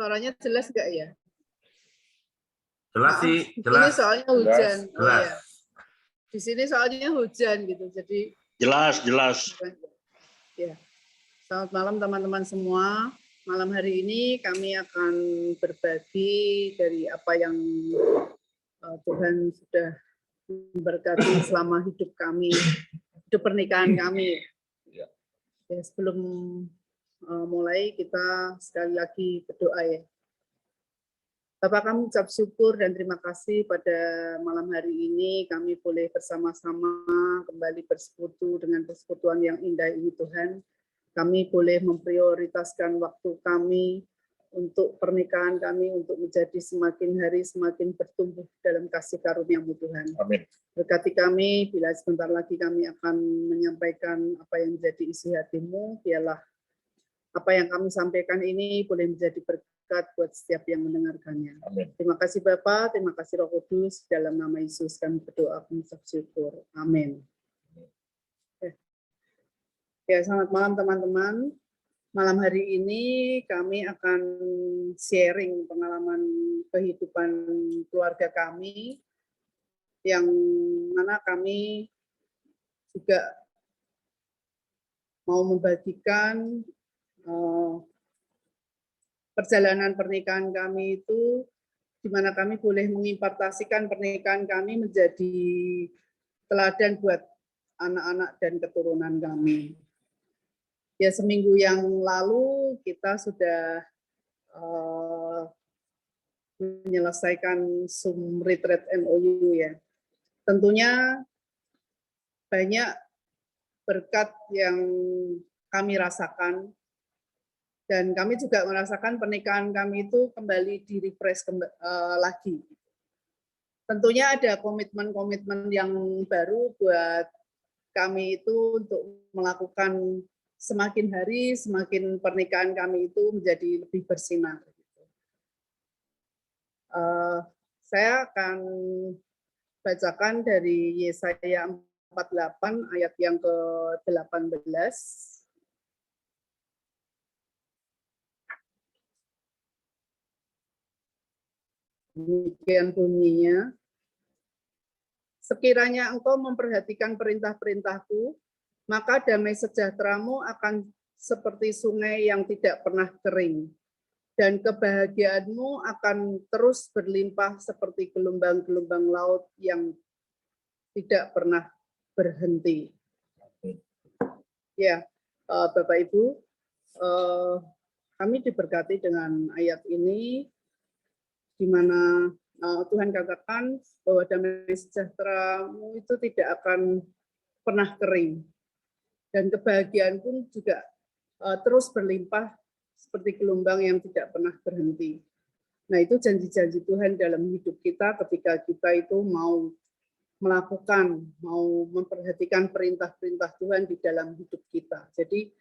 Suaranya jelas nggak ya? Jelas sih, jelas. Ini soalnya hujan. Jelas. Oh iya. Di sini soalnya hujan gitu, jadi Jelas. ya. Selamat malam teman-teman semua. Malam hari ini kami akan berbagi dari apa yang Tuhan sudah memberkati selama hidup kami, hidup pernikahan kami. Ya, sebelum mulai kita sekali lagi berdoa ya. Bapak, kami ucap syukur dan terima kasih pada malam hari ini kami boleh bersama-sama kembali bersekutu dengan persekutuan yang indah ini Tuhan. Kami boleh memprioritaskan waktu kami untuk pernikahan kami untuk menjadi semakin hari semakin bertumbuh dalam kasih karunia-Mu Tuhan. Amin. Berkati kami bila sebentar lagi kami akan menyampaikan apa yang menjadi isi hati-Mu, biarlah apa yang kami sampaikan ini boleh menjadi berkat buat setiap yang mendengarkannya. Amin. Terima kasih Bapa, terima kasih Roh Kudus, dalam nama Yesus kami berdoa mengucap syukur. Amin. Ya, selamat malam teman-teman. Malam hari ini kami akan sharing pengalaman kehidupan keluarga kami, yang mana kami juga mau membagikan perjalanan pernikahan kami itu, di mana kami boleh mengimpartasikan pernikahan kami menjadi teladan buat anak-anak dan keturunan kami. Ya, seminggu yang lalu kita sudah menyelesaikan Zoom Retreat MOU ya. Tentunya banyak berkat yang kami rasakan, dan kami juga merasakan pernikahan kami itu kembali di-refresh lagi. Tentunya ada komitmen-komitmen yang baru buat kami itu untuk melakukan semakin hari, semakin pernikahan kami itu menjadi lebih bersinar. Saya akan bacakan dari Yesaya 48 ayat yang ke-18. Demikian bunyinya. Sekiranya engkau memperhatikan perintah-perintahku, maka damai sejahteramu akan seperti sungai yang tidak pernah kering, dan kebahagiaanmu akan terus berlimpah seperti gelombang-gelombang laut yang tidak pernah berhenti. Ya, Bapak Ibu, kami diberkati dengan ayat ini, di mana Tuhan katakan bahwa damai sejahteramu itu tidak akan pernah kering, dan kebahagiaan pun juga terus berlimpah seperti gelombang yang tidak pernah berhenti. Nah, itu janji-janji Tuhan dalam hidup kita ketika kita itu mau melakukan, mau memperhatikan perintah-perintah Tuhan di dalam hidup kita. Jadi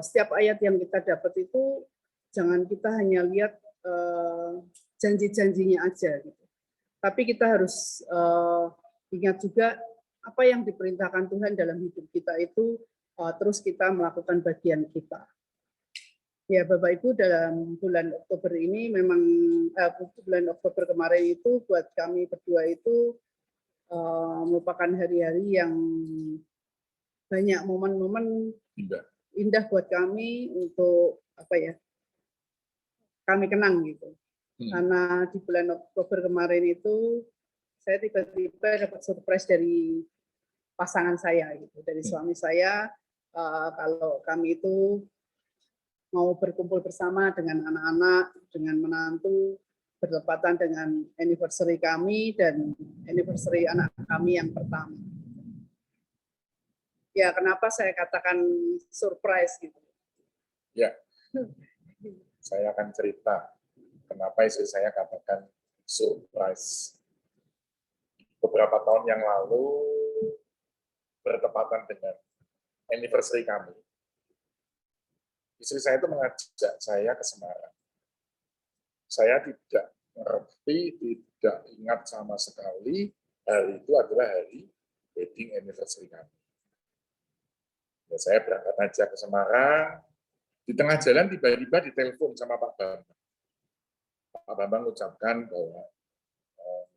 setiap ayat yang kita dapat itu jangan kita hanya lihat janji-janjinya aja, gitu. Tapi kita harus ingat juga apa yang diperintahkan Tuhan dalam hidup kita itu, terus kita melakukan bagian kita. Ya, Bapak Ibu, dalam bulan Oktober ini memang bulan Oktober kemarin itu buat kami berdua itu merupakan hari-hari yang banyak momen-momen indah buat kami untuk apa ya? Kami kenang gitu. Karena di bulan Oktober kemarin itu saya tiba-tiba dapat surprise dari pasangan saya gitu, dari suami saya, kalau kami itu mau berkumpul bersama dengan anak-anak, dengan menantu, bertepatan dengan anniversary kami dan anniversary anak kami yang pertama. Ya, kenapa saya katakan surprise gitu? Ya, saya akan cerita kenapa istri saya katakan surprise. Beberapa tahun yang lalu, bertepatan dengan anniversary kami, istri saya itu mengajak saya ke Semarang. Saya tidak mengerti, tidak ingat sama sekali hari itu adalah hari wedding anniversary kami. Ya, saya berangkat aja ke Semarang, di tengah jalan tiba-tiba ditelepon sama Pak Bambang. Pak Bambang ucapkan bahwa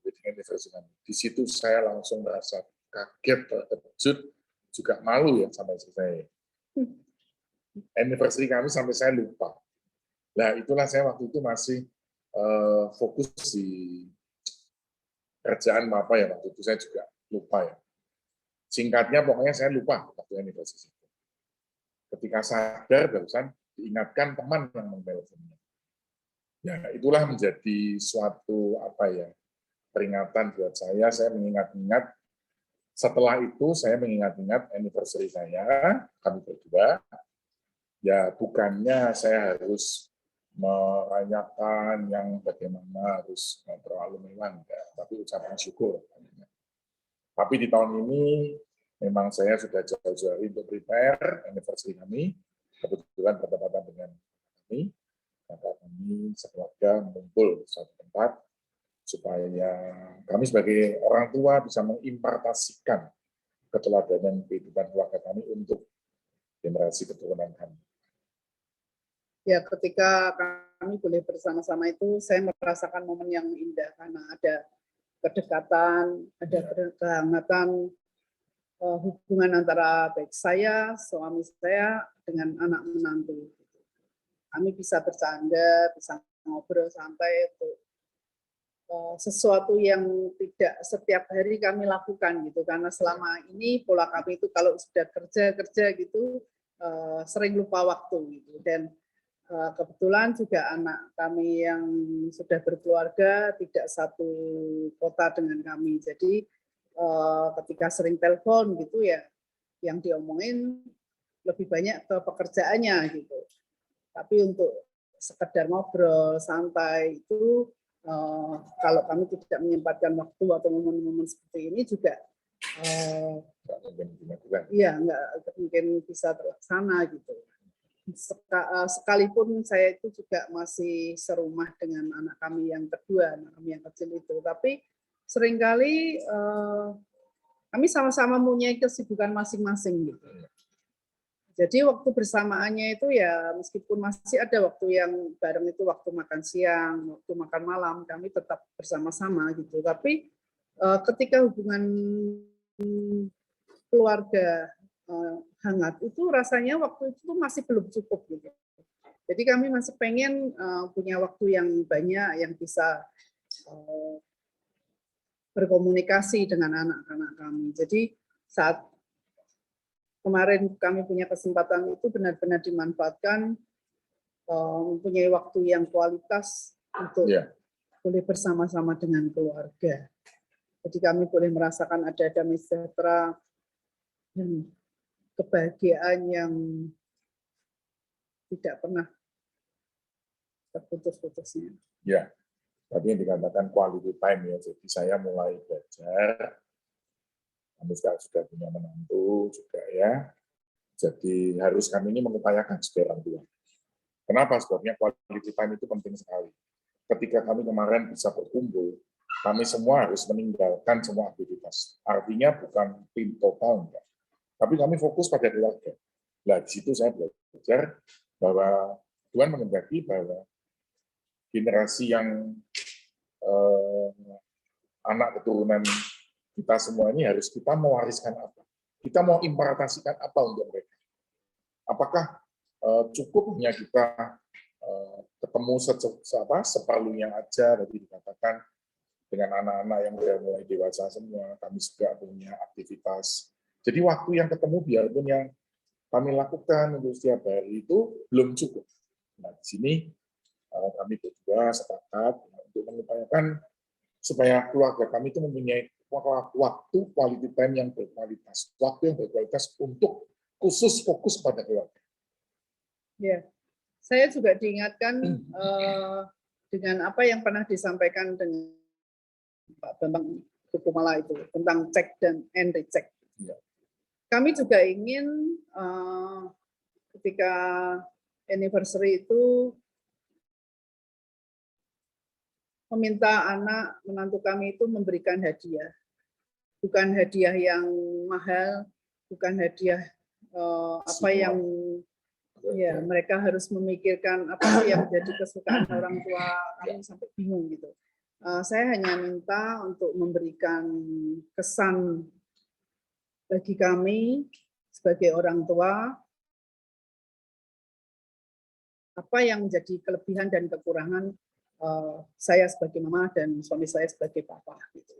wedding anniversary kami. Di situ saya langsung merasa kaget, terkejut, juga malu ya sampai selesai. Anniversary kami sampai saya lupa. Nah, itulah saya waktu itu masih fokus di kerjaan apa ya, waktu itu saya juga lupa ya. Singkatnya pokoknya saya lupa waktu anniversary itu. Ketika sadar barusan diingatkan teman yang menelponnya. Ya, itulah menjadi suatu apa ya, peringatan buat saya mengingat-ingat. Setelah itu saya mengingat-ingat anniversary saya, kami berdua. Ya, bukannya saya harus merayakan yang bagaimana harus terlalu mewah, tapi ucapan syukur. Tapi di tahun ini memang saya sudah jauh-jauh untuk prepare anniversary kami, kebetulan bertepatan dengan kami, maka kami sekeluarga mengumpul di suatu tempat supaya kami sebagai orang tua bisa mengimpartasikan keteladanan kehidupan keluarga kami untuk generasi keturunan kami. Ya, ketika kami boleh bersama-sama itu, saya merasakan momen yang indah karena ada kedekatan, ada kehangatan, hubungan antara baik saya, suami saya, dengan anak menantu. Kami bisa bercanda, bisa ngobrol santai untuk sesuatu yang tidak setiap hari kami lakukan gitu, karena selama ini pola kami itu kalau sudah kerja gitu sering lupa waktu gitu. Dan kebetulan juga anak kami yang sudah berkeluarga tidak satu kota dengan kami, jadi ketika sering telepon gitu ya yang diomongin lebih banyak ke pekerjaannya gitu. Tapi untuk sekedar ngobrol santai itu kalau kami tidak menyempatkan waktu atau momen-momen seperti ini juga nggak mungkin bisa terlaksana gitu. Sekalipun saya itu juga masih serumah dengan anak kami yang kedua, anak kami yang kecil itu, tapi seringkali kami sama-sama mempunyai kesibukan masing-masing gitu. Jadi waktu bersamaannya itu ya meskipun masih ada waktu yang bareng itu waktu makan siang, waktu makan malam, kami tetap bersama-sama gitu. Tapi ketika hubungan keluarga hangat itu rasanya waktu itu masih belum cukup gitu. Jadi kami masih pengen punya waktu yang banyak yang bisa berkomunikasi dengan anak-anak kami. Jadi saat kemarin kami punya kesempatan itu benar-benar dimanfaatkan, mempunyai waktu yang kualitas untuk boleh bersama-sama dengan keluarga. Jadi kami boleh merasakan ada damai sejahtera dan kebahagiaan yang tidak pernah terputus-putusnya. Ya, tadi yang dikatakan quality time ya. Jadi saya mulai belajar. Kami sekarang sudah punya menantu juga ya. Jadi harus kami ini mengupayakan sebagai orang tua. Kenapa? Sebabnya quality time itu penting sekali. Ketika kami kemarin bisa berkumpul, kami semua harus meninggalkan semua aktivitas. Artinya bukan tim total, enggak. Tapi kami fokus pada keluarga. Nah, di situ saya belajar bahwa Tuhan menghendaki bahwa generasi yang anak keturunan kita semua ini harus kita mewariskan apa? Kita mau impartasikan apa untuk mereka? Apakah cukup hanya kita ketemu seperlunya aja, tadi dikatakan dengan anak-anak yang sudah mulai dewasa semua, kami juga punya aktivitas. Jadi waktu yang ketemu biarpun yang kami lakukan untuk setiap hari itu belum cukup. Nah, di sini kami berdua sepakat untuk mengupayakan supaya keluarga kami itu mempunyai waktu quality time yang berkualitas, waktu yang berkualitas untuk khusus fokus pada keluarga. Ya, saya juga diingatkan dengan apa yang pernah disampaikan dengan Pak Bambang Kukumala itu tentang check dan recheck. Ya. Kami juga ingin ketika anniversary itu meminta anak menantu kami itu memberikan hadiah. Bukan hadiah yang mahal, bukan hadiah apa yang Ya, mereka harus memikirkan apa sih yang jadi kesukaan orang tua kami sampai bingung gitu. Saya hanya minta untuk memberikan kesan bagi kami sebagai orang tua apa yang menjadi kelebihan dan kekurangan saya sebagai mama dan suami saya sebagai papa gitu.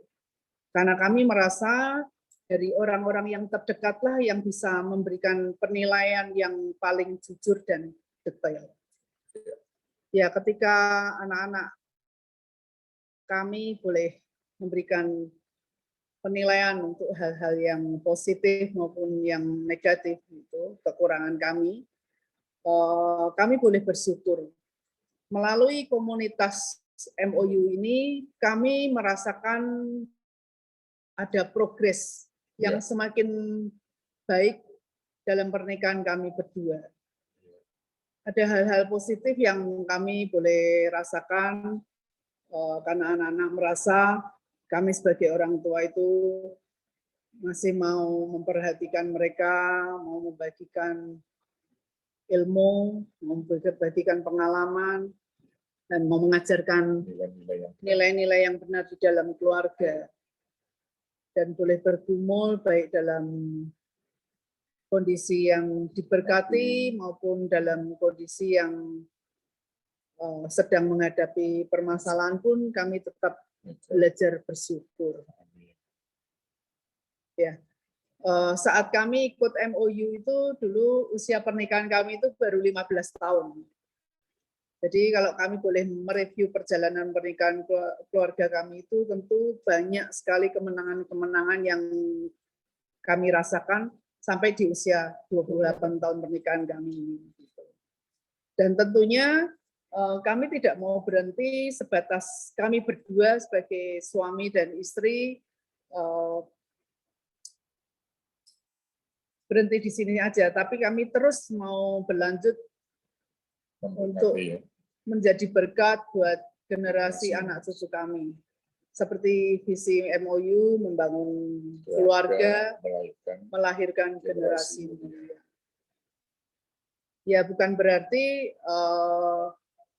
Karena kami merasa dari orang-orang yang terdekatlah yang bisa memberikan penilaian yang paling jujur dan detail. Ya, ketika anak-anak kami boleh memberikan penilaian untuk hal-hal yang positif maupun yang negatif itu kekurangan kami boleh bersyukur. Melalui komunitas MOU ini kami merasakan ada progres yang semakin baik dalam pernikahan kami berdua. Ada hal-hal positif yang kami boleh rasakan karena anak-anak merasa kami sebagai orang tua itu masih mau memperhatikan mereka, mau membagikan ilmu, mau membagikan pengalaman, dan mau mengajarkan nilai-nilai yang benar di dalam keluarga. Dan boleh bergumul baik dalam kondisi yang diberkati maupun dalam kondisi yang sedang menghadapi permasalahan pun kami tetap belajar bersyukur. Ya, saat kami ikut MOU itu dulu usia pernikahan kami itu baru 15 tahun. Jadi kalau kami boleh mereview perjalanan pernikahan keluarga kami itu tentu banyak sekali kemenangan-kemenangan yang kami rasakan sampai di usia 28 tahun pernikahan kami. Dan tentunya kami tidak mau berhenti sebatas kami berdua sebagai suami dan istri berhenti di sini aja, tapi kami terus mau berlanjut untuk menjadi berkat buat generasi anak cucu kami. Seperti visi MOU membangun keluarga, melahirkan generasi mulia. Ya, bukan berarti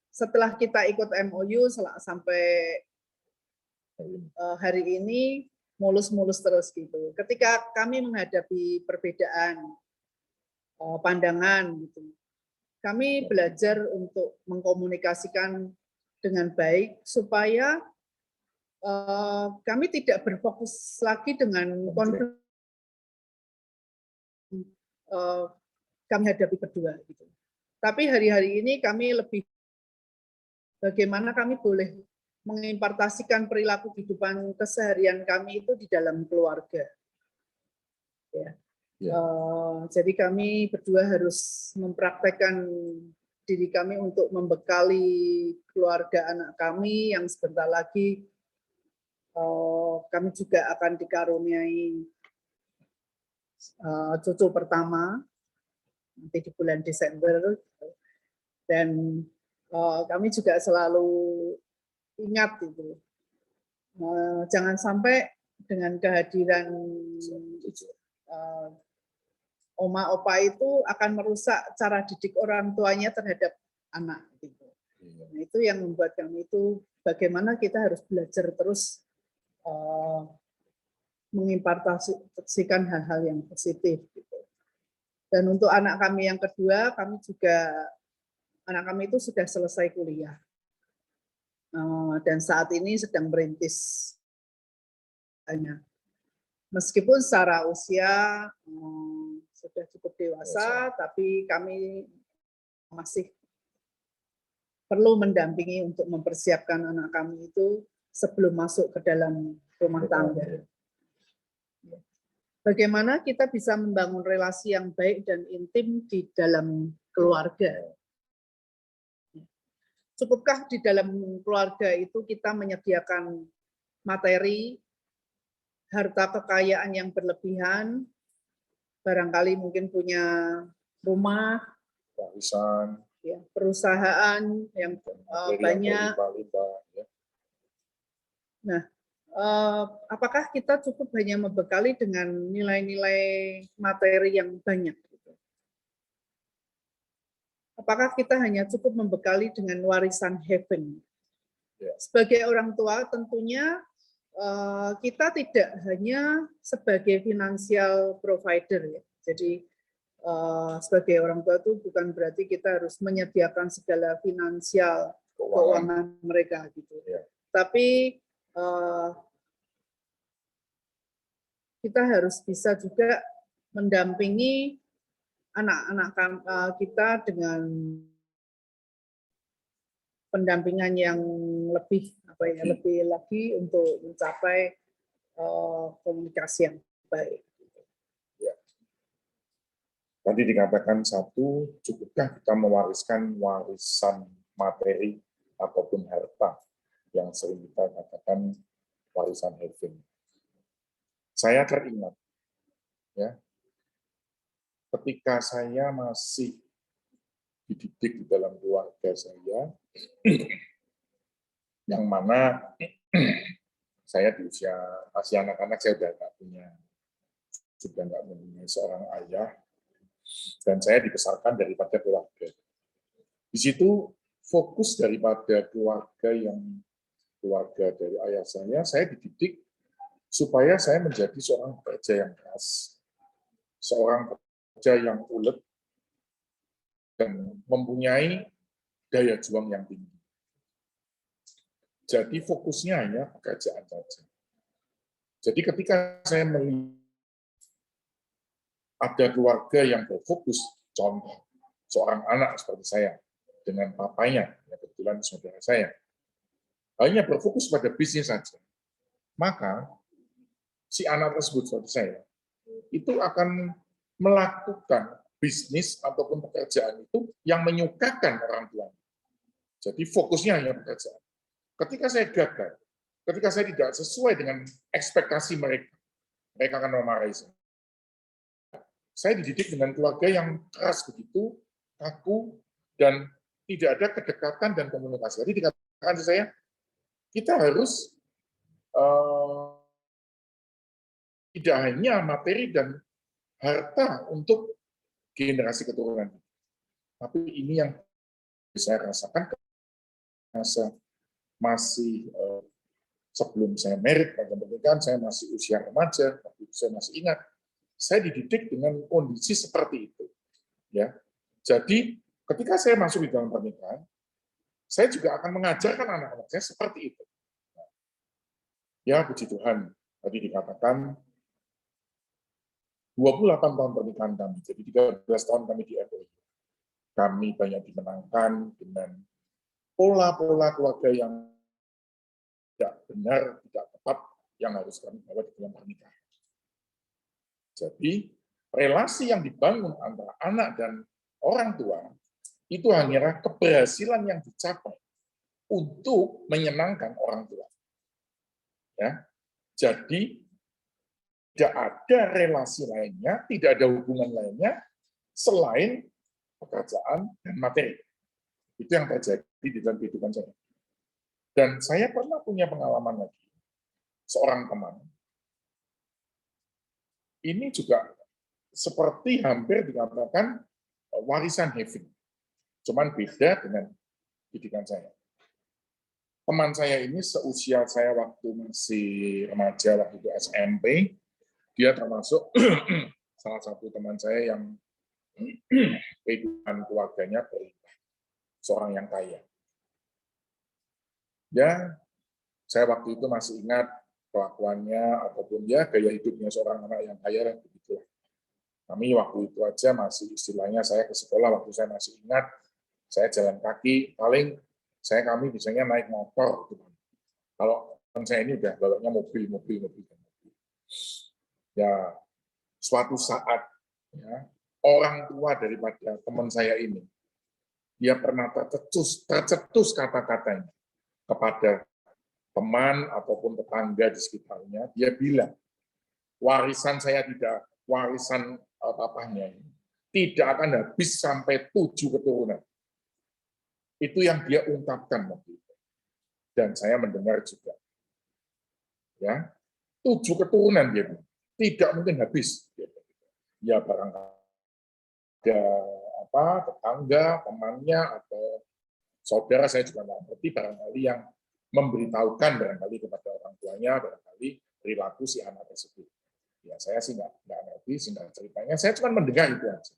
setelah kita ikut MOU sampai hari ini mulus-mulus terus gitu. Ketika kami menghadapi perbedaan pandangan gitu, kami belajar untuk mengkomunikasikan dengan baik supaya kami tidak berfokus lagi dengan konflik kami hadapi berdua gitu. Tapi hari-hari ini kami lebih bagaimana kami boleh mengimpartasikan perilaku kehidupan keseharian kami itu di dalam keluarga. Ya. Jadi kami berdua harus mempraktekkan diri kami untuk membekali keluarga anak kami yang sebentar lagi kami juga akan dikaruniai cucu pertama nanti di bulan Desember, dan kami juga selalu ingat itu jangan sampai dengan kehadiran oma opa itu akan merusak cara didik orang tuanya terhadap anak gitu. Nah, itu yang membuat kami itu bagaimana kita harus belajar terus mengimpartasikan hal-hal yang positif gitu. Dan untuk anak kami yang kedua, anak kami itu sudah selesai kuliah dan saat ini sedang merintis. Meskipun secara usia sudah cukup dewasa, tapi kami masih perlu mendampingi untuk mempersiapkan anak kami itu sebelum masuk ke dalam rumah tangga. Bagaimana kita bisa membangun relasi yang baik dan intim di dalam keluarga? Cukupkah di dalam keluarga itu kita menyediakan materi, harta kekayaan yang berlebihan, barangkali mungkin punya rumah, ya, perusahaan yang banyak. Nah, apakah kita cukup hanya membekali dengan nilai-nilai materi yang banyak? Apakah kita hanya cukup membekali dengan warisan heaven? Ya. Sebagai orang tua tentunya kita tidak hanya sebagai financial provider ya. Jadi sebagai orang tua itu bukan berarti kita harus menyediakan segala finansial keuangan mereka gitu. Ya. Tapi kita harus bisa juga mendampingi anak-anak kita dengan pendampingan yang lebih lebih lagi untuk mencapai komunikasi yang baik. Ya. Tadi dikatakan satu, cukupkah kita mewariskan warisan materi ataupun harta yang sering kita katakan warisan heaven. Saya teringat, ya, ketika saya masih dididik di dalam keluarga saya, yang mana saya di usia masih anak-anak, saya sudah nggak mempunyai seorang ayah, dan saya dibesarkan daripada keluarga. Di situ fokus daripada keluarga dari ayah saya dididik supaya saya menjadi seorang pekerja yang keras, seorang pekerja yang ulet, dan mempunyai daya juang yang tinggi. Jadi fokusnya hanya pekerjaan saja. Jadi ketika saya melihat ada keluarga yang berfokus, contoh seorang anak seperti saya dengan papanya, yang kebetulan saudara saya, hanya berfokus pada bisnis saja, maka si anak tersebut seperti saya itu akan melakukan bisnis ataupun pekerjaan itu yang menyukakan orang tuanya. Jadi fokusnya hanya pekerjaan. Ketika saya gagal, ketika saya tidak sesuai dengan ekspektasi mereka akan memarahi saya. Saya dididik dengan keluarga yang keras begitu, kaku, dan tidak ada kedekatan dan komunikasi. Jadi dikatakan saya, kita harus tidak hanya materi dan harta untuk generasi keturunan, tapi ini yang saya rasakan masih sebelum saya merit pada pernikahan, saya masih usia remaja, tapi saya masih ingat, saya dididik dengan kondisi seperti itu. Ya, jadi ketika saya masuk di dalam pernikahan, saya juga akan mengajarkan anak-anak saya seperti itu. Ya, puji Tuhan, tadi dikatakan 28 tahun pernikahan kami, jadi 13 tahun kami di FOI. Kami banyak dimenangkan dengan pola-pola keluarga yang tidak benar, tidak tepat, yang harus kami bawa di dalam pernikahan. Jadi, relasi yang dibangun antara anak dan orang tua, itu hanyalah keberhasilan yang dicapai untuk menyenangkan orang tua. Ya, jadi, tidak ada relasi lainnya, tidak ada hubungan lainnya, selain pekerjaan dan materi. Itu yang terjadi di dalam kehidupan saya. Dan saya pernah punya pengalaman lagi. Seorang teman. Ini juga seperti hampir dikatakan warisan heaven. Cuman beda dengan didikan saya. Teman saya ini seusia saya waktu masih remaja, waktu itu SMP, dia termasuk salah satu teman saya yang kehidupan keluarganya berlimpah, seorang yang kaya. Ya, saya waktu itu masih ingat kelakuannya ataupun ya gaya hidupnya seorang anak yang kaya dan begitu. Kami waktu itu aja masih istilahnya saya ke sekolah waktu saya masih ingat, saya jalan kaki, paling kami biasanya naik motor. Gitu. Kalau teman saya ini udah bawanya mobil. Ya, suatu saat ya, orang tua daripada teman saya ini, dia pernah tercetus kata-katanya kepada teman ataupun tetangga di sekitarnya, dia bilang, warisan saya tidak, warisan papahnya ini, tidak akan habis sampai 7 keturunan. Itu yang dia ungkapkan waktu itu. Dan saya mendengar juga. Ya, 7 keturunan dia bilang, tidak mungkin habis. Ya barangkali siapa, tetangga, temannya, atau saudara, saya juga nggak ngerti, barangkali yang memberitahukan barangkali kepada orang tuanya, barangkali perilaku si anak tersebut. Ya, saya sih nggak ngerti sehingga ceritanya, saya cuma mendengar itu aja.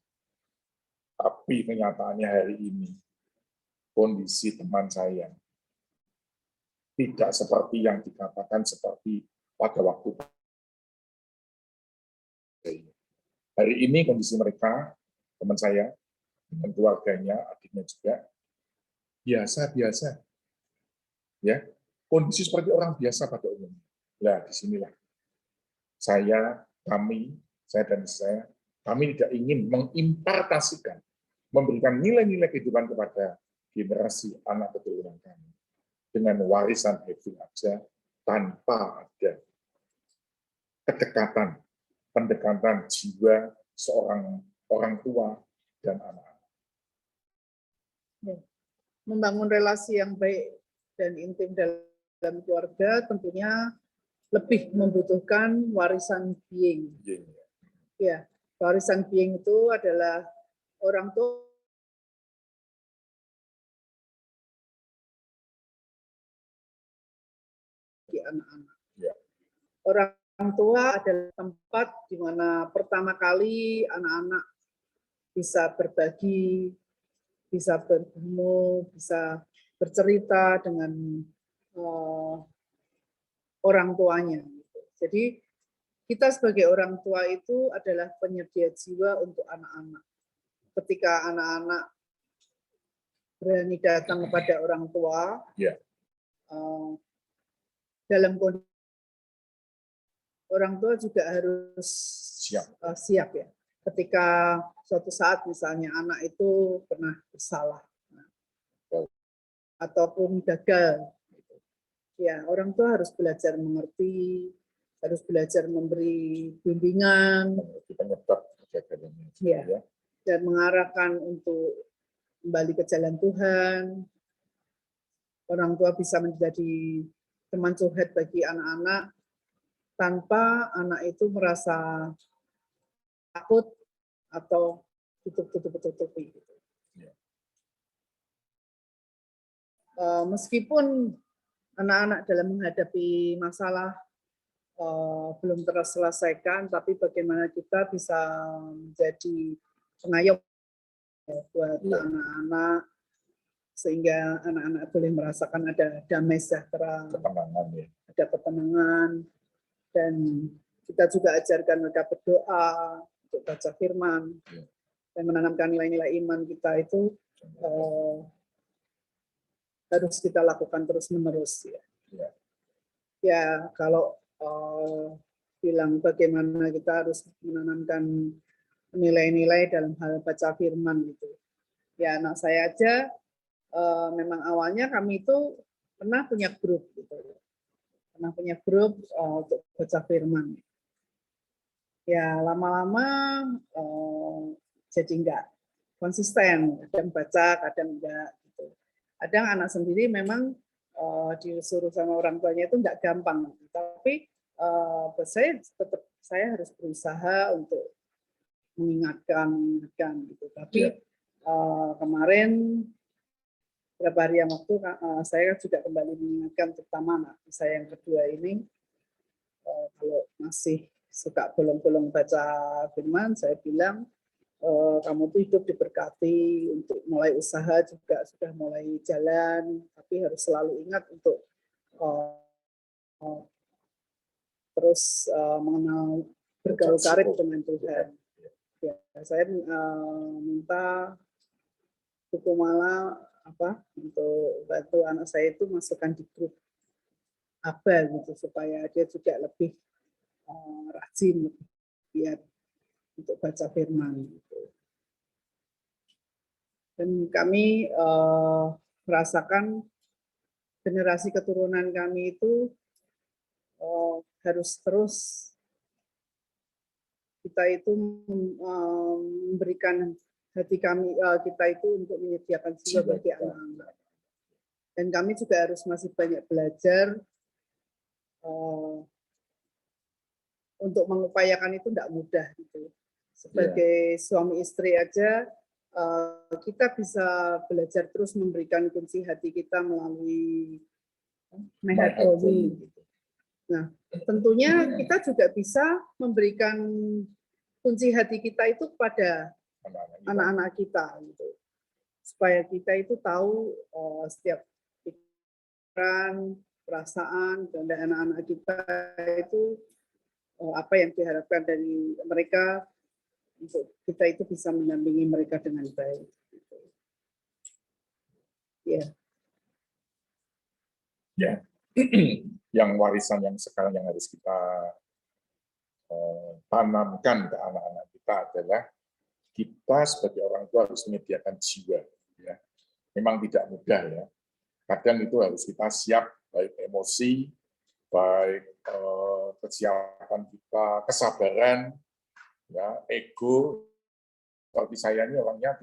Tapi kenyataannya hari ini, kondisi teman saya tidak seperti yang dikatakan seperti pada waktu hari ini. Kondisi mereka, teman saya, dengan keluarganya, adiknya juga, biasa-biasa. Ya, kondisi seperti orang biasa pada umumnya. Nah, disinilah saya dan saya, kami tidak ingin mengimpartasikan, memberikan nilai-nilai kehidupan kepada generasi anak keturunan kami dengan warisan itu aja, tanpa ada pendekatan jiwa seorang orang tua dan anak-anak. Membangun relasi yang baik dan intim dalam keluarga tentunya lebih membutuhkan warisan being. Ya, warisan being itu adalah orang tua bagi anak-anak. Ya. Orang tua adalah tempat di mana pertama kali anak-anak bisa berbagi, bisa bertemu, bisa bercerita dengan orang tuanya. Jadi kita sebagai orang tua itu adalah penyedia jiwa untuk anak-anak. Ketika anak-anak berani datang kepada orang tua, dalam kondisi orang tua juga harus siap ya. Ketika suatu saat misalnya anak itu pernah bersalah ataupun gagal, ya orang tua harus belajar mengerti, harus belajar memberi bimbingan, ya, dan mengarahkan untuk kembali ke jalan Tuhan. Orang tua bisa menjadi teman curhat bagi anak-anak tanpa anak itu merasa takut atau tutup-tutupi. Meskipun anak-anak dalam menghadapi masalah belum terselesaikan, tapi bagaimana kita bisa menjadi pengayom buat anak-anak sehingga anak-anak boleh merasakan ada damai sejahtera, ada ketenangan, dan kita juga ajarkan mereka berdoa, untuk baca firman, dan menanamkan nilai-nilai iman kita itu harus kita lakukan terus-menerus. Ya, kalau bilang bagaimana kita harus menanamkan nilai-nilai dalam hal baca firman gitu. Ya, anak saya aja memang awalnya kami itu pernah punya grup gitu. Pernah punya grup untuk baca firman. Ya, lama-lama jadi enggak konsisten, kadang baca, kadang enggak gitu. Kadang anak sendiri memang disuruh sama orang tuanya itu enggak gampang, tapi saya harus berusaha untuk mengingatkan gitu. Tapi kemarin beberapa hari yang waktu saya juga kembali mengingatkan, terutama anak saya yang kedua ini, kalau masih suka bolong-bolong baca firman, saya bilang kamu tuh hidup diberkati, untuk mulai usaha juga sudah mulai jalan, tapi harus selalu ingat untuk terus mengenal bergaul karib dengan Tuhan. Ya, saya minta buku malah untuk bantu anak saya itu masukkan di grup ABA gitu, supaya dia juga lebih rajin, lebih giat untuk baca firman gitu. Dan kami merasakan generasi keturunan kami itu harus terus kita itu memberikan hati kita itu untuk menyediakan jiwa bagi anak-anak. Dan kami juga harus masih banyak belajar untuk mengupayakan itu tidak mudah gitu. Sebagai suami istri aja kita bisa belajar terus memberikan kunci hati kita melalui Mehat Boni. Nah, tentunya kita juga bisa memberikan kunci hati kita itu kepada anak-anak kita, gitu, supaya kita itu tahu setiap pikiran, perasaan dari anak-anak kita itu apa yang diharapkan dari mereka, untuk kita itu bisa mendampingi mereka dengan baik. Ya. Ya, yang warisan yang sekarang yang harus kita tanamkan ke anak-anak kita adalah kita sebagai orang tua harus menyediakan jiwa. Ya. Memang tidak mudah ya. Kadang itu harus kita siap, baik emosi, baik kesiapan kita, kesabaran, ya, ego. Seperti saya ini orangnya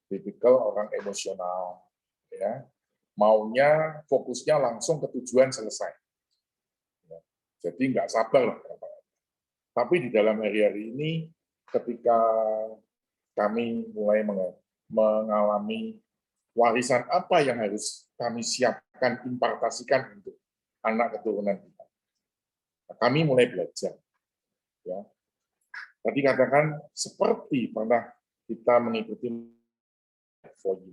tipikal orang emosional, ya, maunya fokusnya langsung ke tujuan selesai. Ya. Jadi nggak sabar lah. Tapi di dalam hari-hari ini, ketika kami mulai mengalami warisan apa yang harus kami siapkan, impartasikan untuk anak keturunan kita, kami mulai belajar. Ya. Tadi katakan seperti pernah kita mengikuti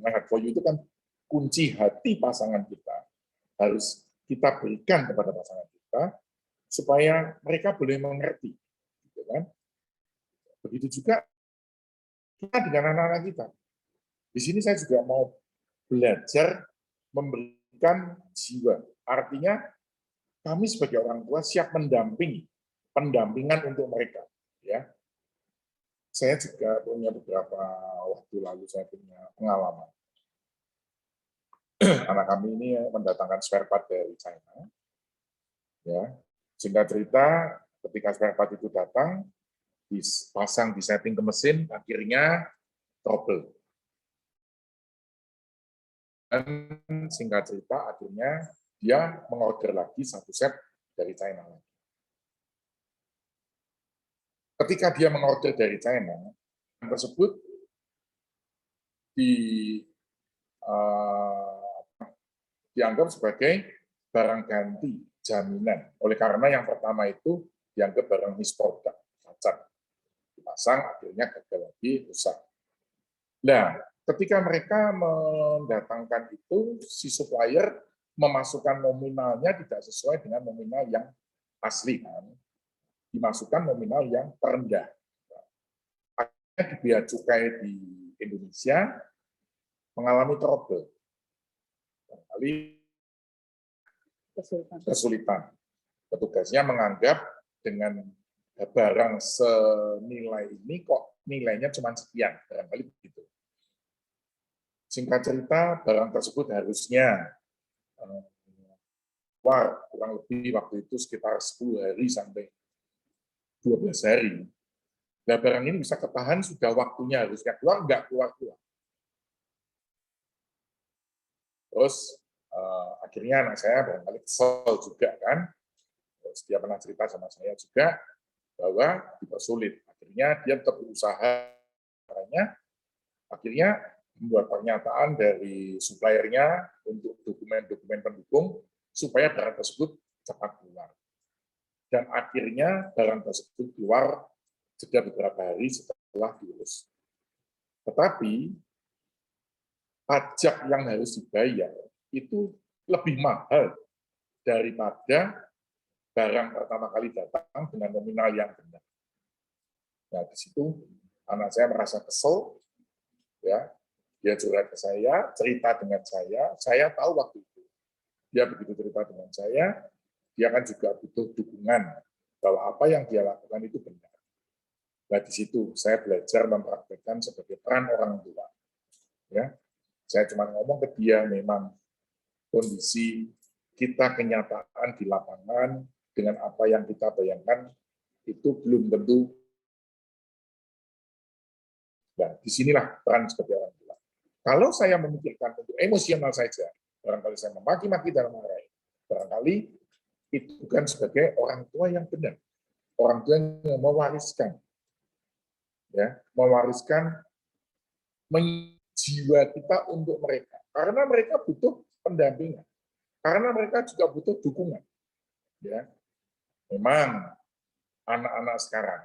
Heart for You itu kan kunci hati pasangan kita harus kita berikan kepada pasangan kita supaya mereka boleh mengerti. Gitu kan? Begitu juga kita dengan anak-anak kita. Di sini saya juga mau belajar memberikan jiwa. Artinya kami sebagai orang tua siap mendampingi, pendampingan untuk mereka. Ya, saya juga punya beberapa waktu lalu saya punya pengalaman. Anak kami ini mendatangkan spare part dari China. Ya, singkat cerita, ketika spare part itu datang, dipasang, disetting ke mesin, akhirnya trouble. Dan singkat cerita, akhirnya dia mengorder lagi satu set dari China. Ketika dia mengorder dari China, tersebut dianggap sebagai barang ganti jaminan. Oleh karena yang pertama itu dianggap barang misproduct, cacat. Dipasang, akhirnya gagal lagi, rusak. Nah, ketika mereka mendatangkan itu, si supplier memasukkan nominalnya tidak sesuai dengan nominal yang asli, kan? Dimasukkan nominal yang terendah. Akhirnya di bea cukai di Indonesia mengalami trouble. Kali kesulitan. Petugasnya menganggap dengan barang senilai ini kok nilainya cuma sekian, barangkali begitu. Singkat cerita, barang tersebut harusnya kurang lebih waktu itu sekitar 10 hari sampai 12 hari. Nah, barang ini bisa ketahan sudah waktunya, harusnya keluar, nggak keluar-keluar. Terus akhirnya anak saya barangkali kesel juga kan. Terus dia pernah cerita sama saya juga bahwa dipersulit. Akhirnya dia tetap berusaha, akhirnya membuat pernyataan dari suppliernya untuk dokumen-dokumen pendukung supaya barang tersebut cepat keluar. Dan akhirnya barang tersebut keluar jeda beberapa hari setelah diurus. Tetapi pajak yang harus dibayar itu lebih mahal daripada barang pertama kali datang dengan nominal yang benar. Nah, di situ anak saya merasa kesel, ya, dia curhat ke saya, cerita dengan saya tahu waktu itu. Dia begitu cerita dengan saya, dia kan juga butuh dukungan bahwa apa yang dia lakukan itu benar. Nah, di situ saya belajar mempraktikkan sebagai peran orang tua. Ya, saya cuma ngomong ke dia, memang kondisi kita kenyataan di lapangan dengan apa yang kita bayangkan itu belum tentu. Nah, disinilah peran sebagai orang tua. Kalau saya memikirkan untuk emosional saja, barangkali saya memaki-maki dalam marah, barangkali itu bukan sebagai orang tua yang benar. Orang tua yang mewariskan, ya, mewariskan jiwa kita untuk mereka. Karena mereka butuh pendampingan. Karena mereka juga butuh dukungan. Ya. Memang anak-anak sekarang,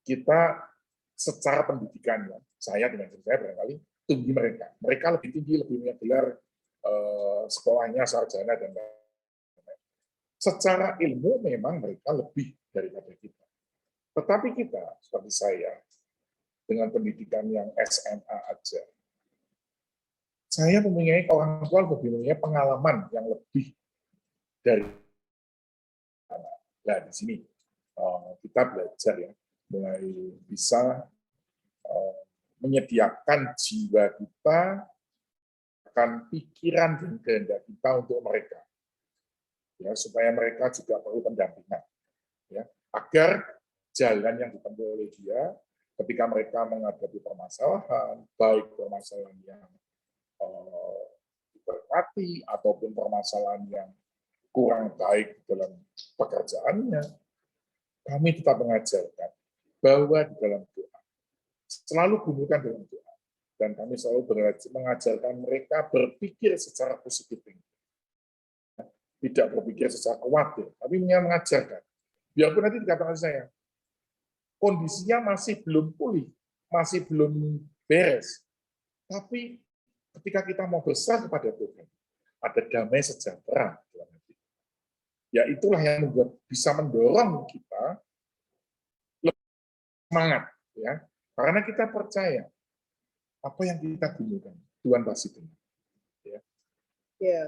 kita secara pendidikan, ya, saya dengan saya barangkali tinggi mereka. Mereka lebih tinggi, lebih punya gelar sekolahnya, sarjana, dan lain-lain. Secara ilmu memang mereka lebih daripada kita. Tetapi kita, seperti saya, dengan pendidikan yang SMA aja, saya mempunyai orang tua mempunyai pengalaman yang lebih dari anak. Nah, di sini kita belajar ya, mulai bisa menyediakan jiwa kita, akan pikiran dan kehendak kita untuk mereka, ya, supaya mereka juga perlu pendampingan, ya, agar jalan yang ditempuh oleh dia ketika mereka menghadapi permasalahan, baik permasalahan yang diberkati ataupun permasalahan yang kurang baik dalam pekerjaannya, kami tetap mengajarkan bahwa di dalam doa, selalu gumulkan dalam doa, dan kami selalu mengajarkan mereka berpikir secara positif, tidak berpikir secara khawatir, tapi mengajarkan. Biarpun nanti dikatakan saya, kondisinya masih belum pulih, masih belum beres, tapi ketika kita mau besar kepada Tuhan, ada damai sejahtera dalam hati. Ya itulah yang membuat bisa mendorong kita lebih semangat, ya, karena kita percaya apa yang kita gumulkan Tuhan pasti dengar. Ya. Ya,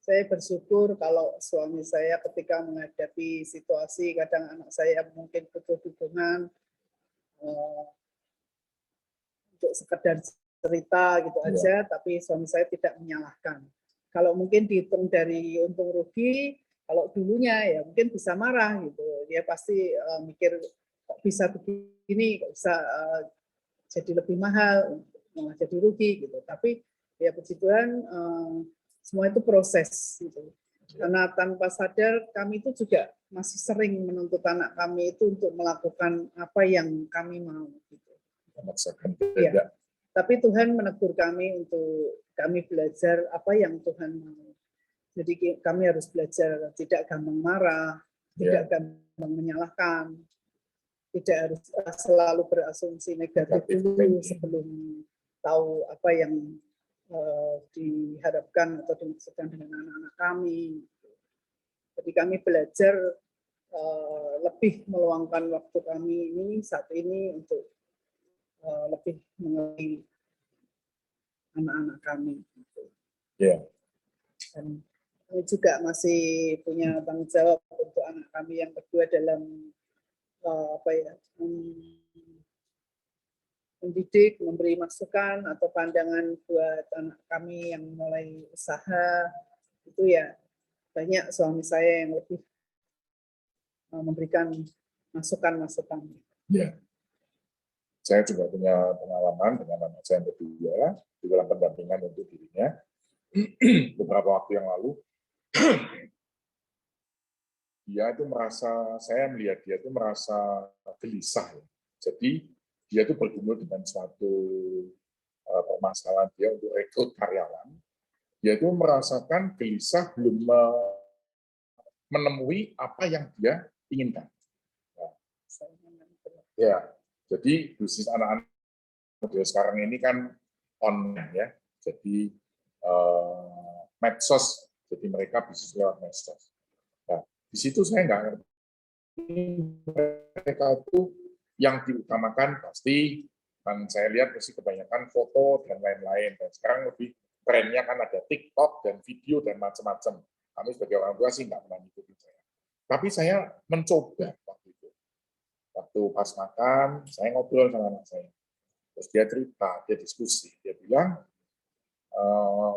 saya bersyukur kalau suami saya ketika menghadapi situasi, kadang anak saya mungkin butuh dukungan untuk sekedar cerita gitu aja, tapi suami saya tidak menyalahkan. Kalau mungkin dihitung dari untung rugi, kalau dulunya ya mungkin bisa marah gitu, dia pasti mikir kok bisa begini, kok bisa jadi lebih mahal, malah jadi rugi gitu. Tapi ya puji Tuhan, semua itu proses gitu. Karena tanpa sadar kami itu juga masih sering menuntut anak kami itu untuk melakukan apa yang kami mau gitu. Ya. Tapi Tuhan menegur kami untuk kami belajar apa yang Tuhan mau. Jadi kami harus belajar tidak gampang marah, tidak gampang menyalahkan, tidak harus selalu berasumsi negatif dulu sebelum tahu apa yang diharapkan atau dimaksudkan dengan anak-anak kami. Jadi kami belajar lebih meluangkan waktu kami ini saat ini untuk lebih mengerti anak-anak kami. Yeah. Dan kami juga masih punya tanggung jawab untuk anak kami yang kedua dalam mendidik, memberi masukan atau pandangan buat anak kami yang mulai usaha. Itu ya banyak suami saya yang lebih memberikan masukan-masukan. Ya. Saya juga punya pengalaman dengan anak saya yang kedua di dalam pendampingan untuk dirinya. Beberapa waktu yang lalu, dia itu merasa, saya melihat dia itu merasa gelisah. Jadi dia itu bergumul dengan suatu permasalahan dia untuk rekrut karyawan. Dia itu merasakan gelisah, belum menemui apa yang dia inginkan. Ya, jadi bisnis anak-anak model sekarang ini kan online ya, jadi medsos, jadi mereka bisnis lewat medsos. Nah, di situ saya nggak ngerti mereka itu yang diutamakan pasti, dan saya lihat pasti kebanyakan foto dan lain-lain. Dan sekarang lebih trennya kan ada TikTok dan video dan macam-macam. Kami sebagai orang tua sih nggak pernah ngikutin saya. Tapi saya mencoba waktu itu. Waktu pas makan, saya ngobrol sama anak saya. Terus dia cerita, dia diskusi. Dia bilang,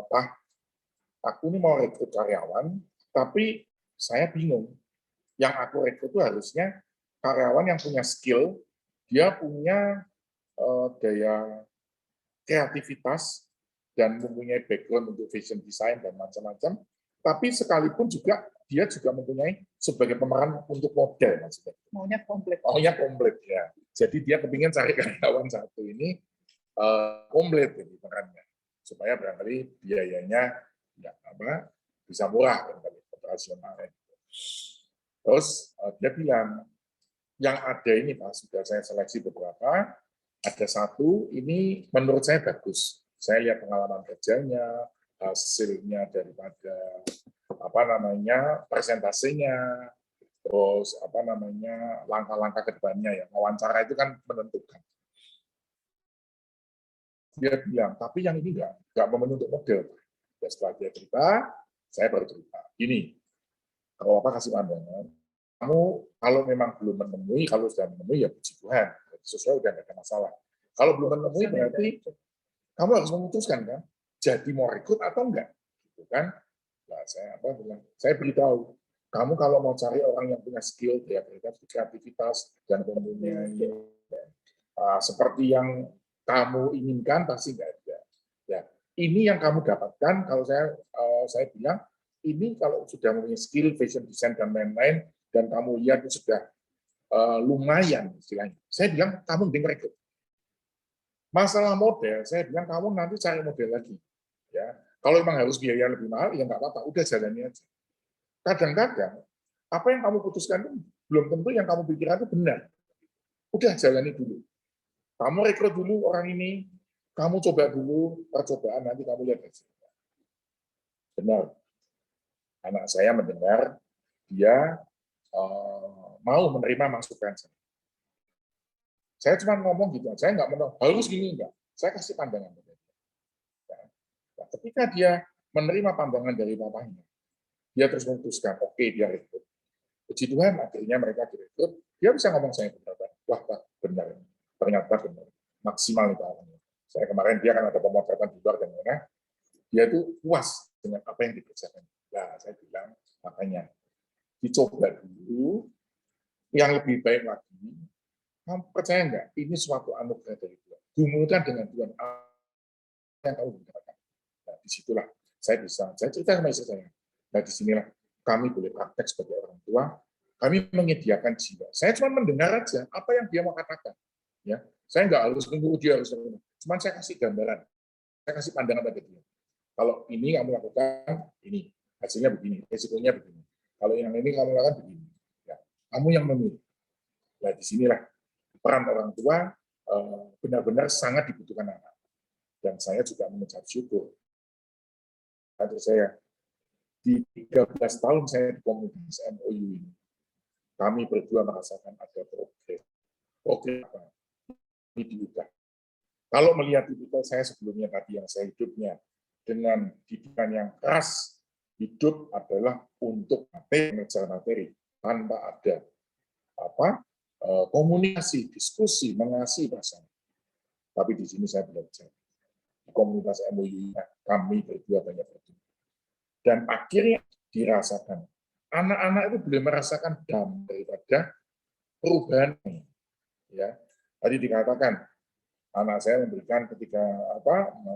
Pak, aku ini mau rekrut karyawan, tapi saya bingung. Yang aku rekrut itu harusnya karyawan yang punya skill, dia punya daya kreativitas, dan mempunyai background untuk fashion design dan macam-macam, tapi sekalipun juga dia juga mempunyai sebagai pemeran untuk model maksudnya. Maunya komplit. Maunya komplit ya. Jadi dia kepingin cari karyawan satu ini komplit jadi perannya, supaya barangkali biayanya ya bisa murah barangkali operasionalnya. Terus dia bilang yang ada ini Pak, sudah saya seleksi beberapa, ada satu ini menurut saya bagus. Saya lihat pengalaman kerjanya, hasilnya daripada presentasenya, terus langkah-langkah ke depannya ya. Wawancara itu kan menentukan. Dia bilang, tapi yang ini nggak memenuhi untuk model. Ya, setelah dia cerita, saya baru cerita. Gini, kalau kasih pandangan, kamu kalau memang belum menemui, kalau sudah menemui ya puji Tuhan, sesuai udah nggak ada masalah. Kalau belum menemui berarti kamu harus memutuskan kan, jadi mau rekrut atau enggak, gitu kan? Nah, saya beritahu, kamu kalau mau cari orang yang punya skill, kreativitas dan mempunyai seperti yang kamu inginkan pasti nggak ada. Ya, ini yang kamu dapatkan. Kalau saya bilang, ini kalau sudah mempunyai skill, fashion design dan lain-lain, dan kamu lihat itu sudah lumayan istilahnya. Saya bilang kamu mending rekrut. Masalah model, saya bilang kamu nanti cari model lagi. Ya, kalau memang harus biaya lebih mahal, ya nggak apa-apa, udah jalani aja. Kadang-kadang apa yang kamu putuskan itu belum tentu yang kamu pikirkan itu benar. Udah jalani dulu. Kamu rekrut dulu orang ini, kamu coba dulu percobaan, nanti kamu lihat hasilnya. Benar. Anak saya mendengar dia mau menerima masukan saya. Saya cuma ngomong gitu, saya nggak menolak, harus gini enggak. Saya kasih pandangan. Nah, ketika dia menerima pandangan dari bapaknya, dia terus memutuskan, oke, dia rekrut. Puji Tuhan, akhirnya mereka direkrut. Dia bisa ngomong saya benar, wah Pak, benar, ternyata benar, maksimal itu orangnya. Saya kemarin dia kan ada pemotretan di luar dan mana, dia itu puas dengan apa yang dikerjakan. Nah, saya bilang makanya dicoba dulu, yang lebih baik lagi. Kamu percaya nggak? Ini suatu anugerah dari Tuhan. Gumulkan dengan Tuhan yang kamu dapatkan. Nah, disitulah saya cerita sama istri saya. Nah, disinilah kami boleh praktek sebagai orang tua. Kami menyediakan jiwa. Saya cuma mendengar aja apa yang dia mau katakan. Ya, saya nggak harus nunggu dia harus. Cuma saya kasih gambaran, saya kasih pandangan pada dia. Kalau ini kamu lakukan, ini hasilnya begini, resikonya begini. Kalau yang ini kamu lakukan begini. Ya, kamu yang memilih. Nah, disinilah peran orang tua benar-benar sangat dibutuhkan anak. Dan saya juga mengucap syukur. Pada saya, di 13 tahun saya di komunitas MOU ini, kami berdua merasakan ada progres. Progres apa? Ini diubah. Kalau melihat didikan saya sebelumnya tadi yang saya hidupnya dengan didikan yang keras, hidup adalah untuk mengejar materi tanpa ada komunikasi, diskusi, mengasihi pasangan. Tapi di sini saya belajar. Di komunitas MOU kami berdua banyak bertemu. Dan akhirnya dirasakan. Anak-anak itu boleh merasakan dampak daripada perubahan. Ya, tadi dikatakan anak saya memberikan ketika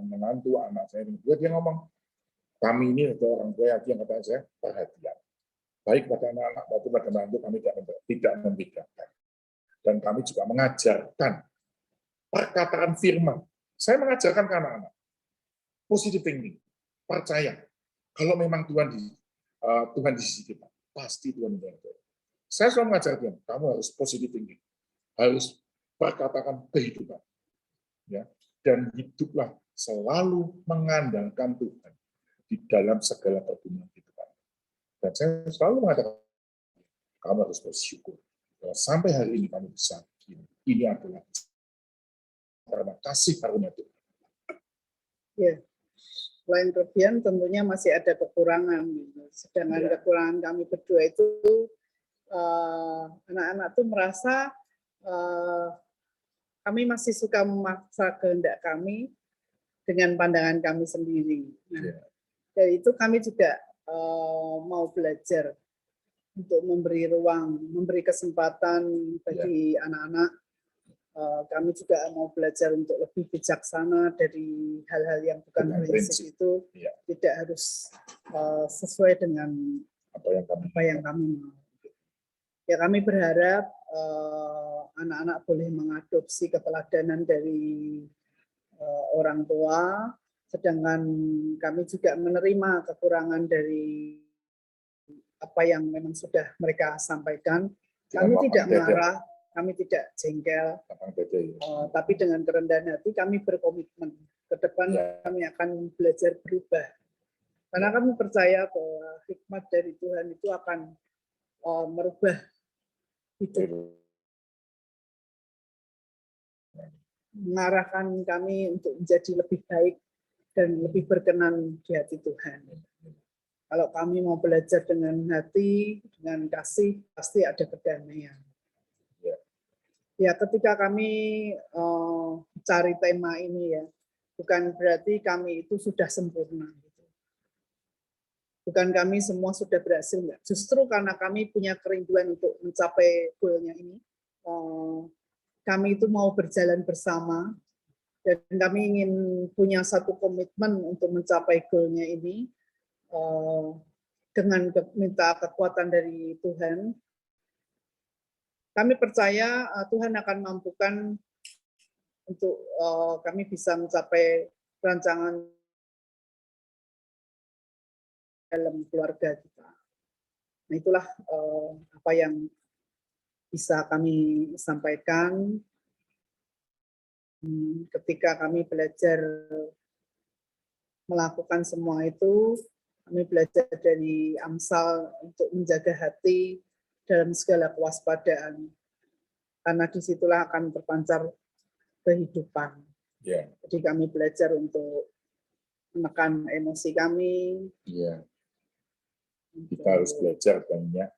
menantu anak saya berdua, dia ngomong, kami ini ada orang tua yang kata saya perhatian. Baik pada anak-anak maupun pada menantu kami tidak membedakan. Dan kami juga mengajarkan perkataan firman. Saya mengajarkan ke anak-anak positive thinking, percaya kalau memang Tuhan di sisi kita, pasti Tuhan membantu. Saya selalu mengajarkan, kamu harus positive thinking, harus perkatakan kehidupan, ya, dan hiduplah selalu mengandalkan Tuhan di dalam segala pergumulan kehidupan. Dan saya selalu mengatakan, kamu harus bersyukur sampai hari ini kamu bisa. Ini adalah karena kasih karunia Tuhan. Ya, selain kelebihan tentunya masih ada kekurangan. Sedangkan kekurangan kami berdua itu anak-anak tuh merasa kami masih suka memaksa kehendak kami dengan pandangan kami sendiri. Nah, dari itu kami juga mau belajar untuk memberi ruang, memberi kesempatan bagi anak-anak. Kami juga mau belajar untuk lebih bijaksana dari hal-hal yang bukan prinsip itu, tidak harus sesuai dengan apa yang kami mau. Ya, kami berharap anak-anak boleh mengadopsi keteladanan dari orang tua, sedangkan kami juga menerima kekurangan dari apa yang memang sudah mereka sampaikan. Kami tidak marah, kami tidak jengkel, tapi dengan kerendahan hati kami berkomitmen ke depan kami akan belajar berubah. Karena kami percaya bahwa hikmat dari Tuhan itu akan merubah hidup, mengarahkan kami untuk menjadi lebih baik dan lebih berkenan di hati Tuhan. Kalau kami mau belajar dengan hati, dengan kasih, pasti ada kedamaian. Ya, ketika kami cari tema ini ya, bukan berarti kami itu sudah sempurna. Bukan kami semua sudah berhasil, enggak. Justru karena kami punya kerinduan untuk mencapai goalnya ini, kami itu mau berjalan bersama, dan kami ingin punya satu komitmen untuk mencapai goalnya ini, dengan minta kekuatan dari Tuhan. Kami percaya Tuhan akan mampukan untuk kami bisa mencapai rancangan dalam keluarga kita. Nah, itulah apa yang bisa kami sampaikan ketika kami belajar melakukan semua itu. Kami belajar dari Amsal untuk menjaga hati dalam segala kewaspadaan, karena disitulah akan terpancar kehidupan. Jadi kami belajar untuk menekan emosi kami. Kita harus belajar banyak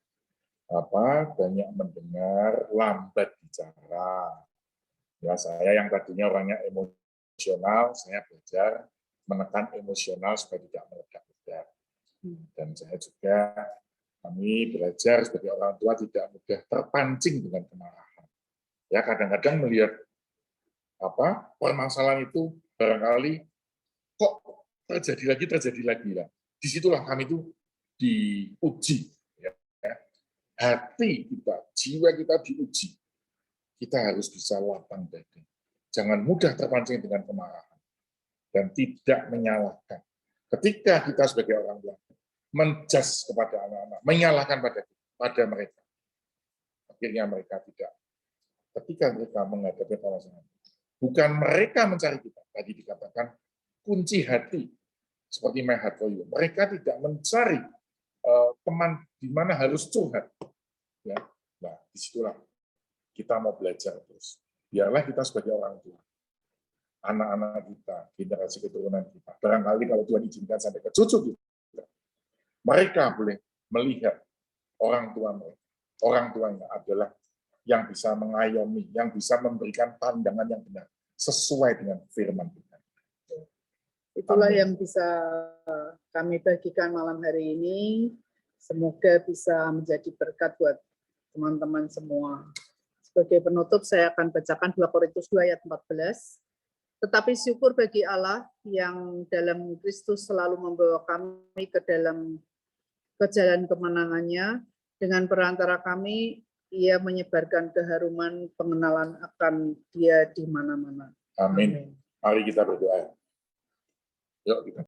mendengar, lambat bicara. Ya, saya yang tadinya orangnya emosional, saya belajar menekan emosional supaya tidak meledak-ledak. Dan saya juga, kami belajar sebagai orang tua tidak mudah terpancing dengan kemarahan. Ya, kadang-kadang melihat permasalahan itu barangkali kok terjadi lagi lah. Disitulah kami itu diuji. Ya. Hati kita, jiwa kita diuji. Kita harus bisa lapang dada. Jangan mudah terpancing dengan kemarahan dan tidak menyalahkan. Ketika kita sebagai orang tua menjudge kepada anak-anak, menyalahkan pada mereka, akhirnya mereka tidak. Ketika mereka menghadapi permasalahan, bukan mereka mencari kita. Tadi dikatakan kunci hati, seperti My Heart For You. Mereka tidak mencari teman di mana harus curhat. Ya. Nah, disitulah kita mau belajar terus. Biarlah kita sebagai orang tua, anak-anak kita, generasi keturunan kita, barangkali kalau Tuhan izinkan sampai ke cucu kita, mereka boleh melihat orang tua mereka. Orang tuanya adalah yang bisa mengayomi, yang bisa memberikan pandangan yang benar, sesuai dengan firman Tuhan. Itulah yang bisa kami bagikan malam hari ini. Semoga bisa menjadi berkat buat teman-teman semua. Sebagai penutup, saya akan bacakan 2 Korintus 2 ayat 14. Tetapi syukur bagi Allah yang dalam Kristus selalu membawa kami ke jalan kemenangannya. Dengan perantara kami, Ia menyebarkan keharuman pengenalan akan Dia di mana-mana. Amin. Mari kita berdoa. Yuk kita